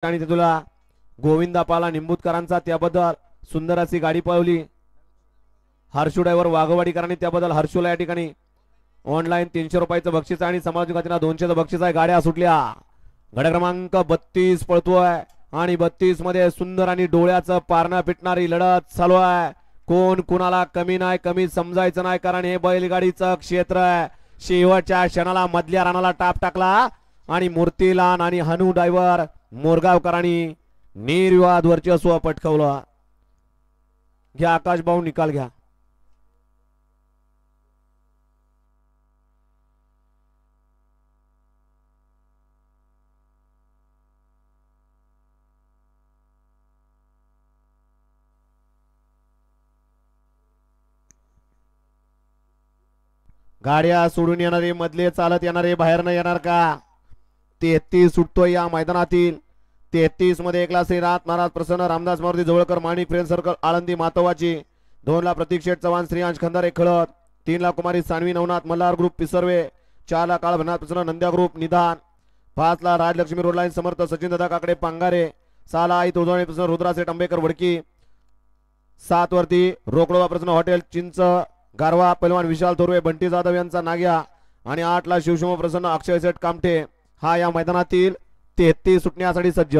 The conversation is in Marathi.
आणि तुला गोविंदा पाला निंबूतकरांचा त्याबद्दल सुंदर अशी गाडी पळवली। हर्षू ड्रायव्हर वाघवाडीकरांनी त्याबद्दल हर्षूला या ठिकाणी ऑनलाईन 300 रुपयाचं बक्षीस आणि समाज खात्याला 200चं बक्षीस आहे। गाड्या सुटल्या। गड क्रमांक 32 पळतोय आणि 32 मध्ये सुंदर आणि डोळ्याचं पारणं पिटणारी लढत चालू आहे। कोण कुणाला कमी नाही, कमी समजायचं नाही, कारण हे बैलगाडीचं क्षेत्र आहे। शेवटच्या क्षणाला मधल्या रानाला टाप टाकला आणि मूर्तीलाल आणि हनु ड्रायव्हर मोरगावकरांनी निर्विवाद वर्चस्व पटकावलं। घ्या आकाश भाऊ, निकाल घ्या। गाड्या सोडून येणारे, मधले चालत येणारे, बाहेर न येणार का? 33 सुटतोय या मैदानातील। 33 मध्ये 1 ला श्रीनाथ महाराज प्रसन्न, रामदास मारुती जवळकर, माणिक फ्रेंड सर्कल आळंदी मातोवाची, 2 ला प्रतीक शेठ चव्हाण, श्रीयांश खंदारे खळत, 3 ला कुमारी सानवी नवनाथ मल्हार ग्रुप पिसर्वे, 4 ला काळ भनाथ प्रसन्न नंद्या ग्रुप निधान, 5 ला राजलक्ष्मी रोड लाईन समर्थ सचिन दादा काकडे पांगारे, 6 ला आई तोजवाणी प्रसन्न रुद्रा सेठ आंबेकर वडकी, 7 वरती रोकडोबा प्रसन्न हॉटेल चिंच गारवा पैलवान विशाल थोरवे बंटी जाधव यांचा नाग्या, आणि 8 ला शिवशंभू प्रसन्न अक्षय सेठ कामठे। हा या मैदानातील 33 सुटण्यासाठी सज्ज।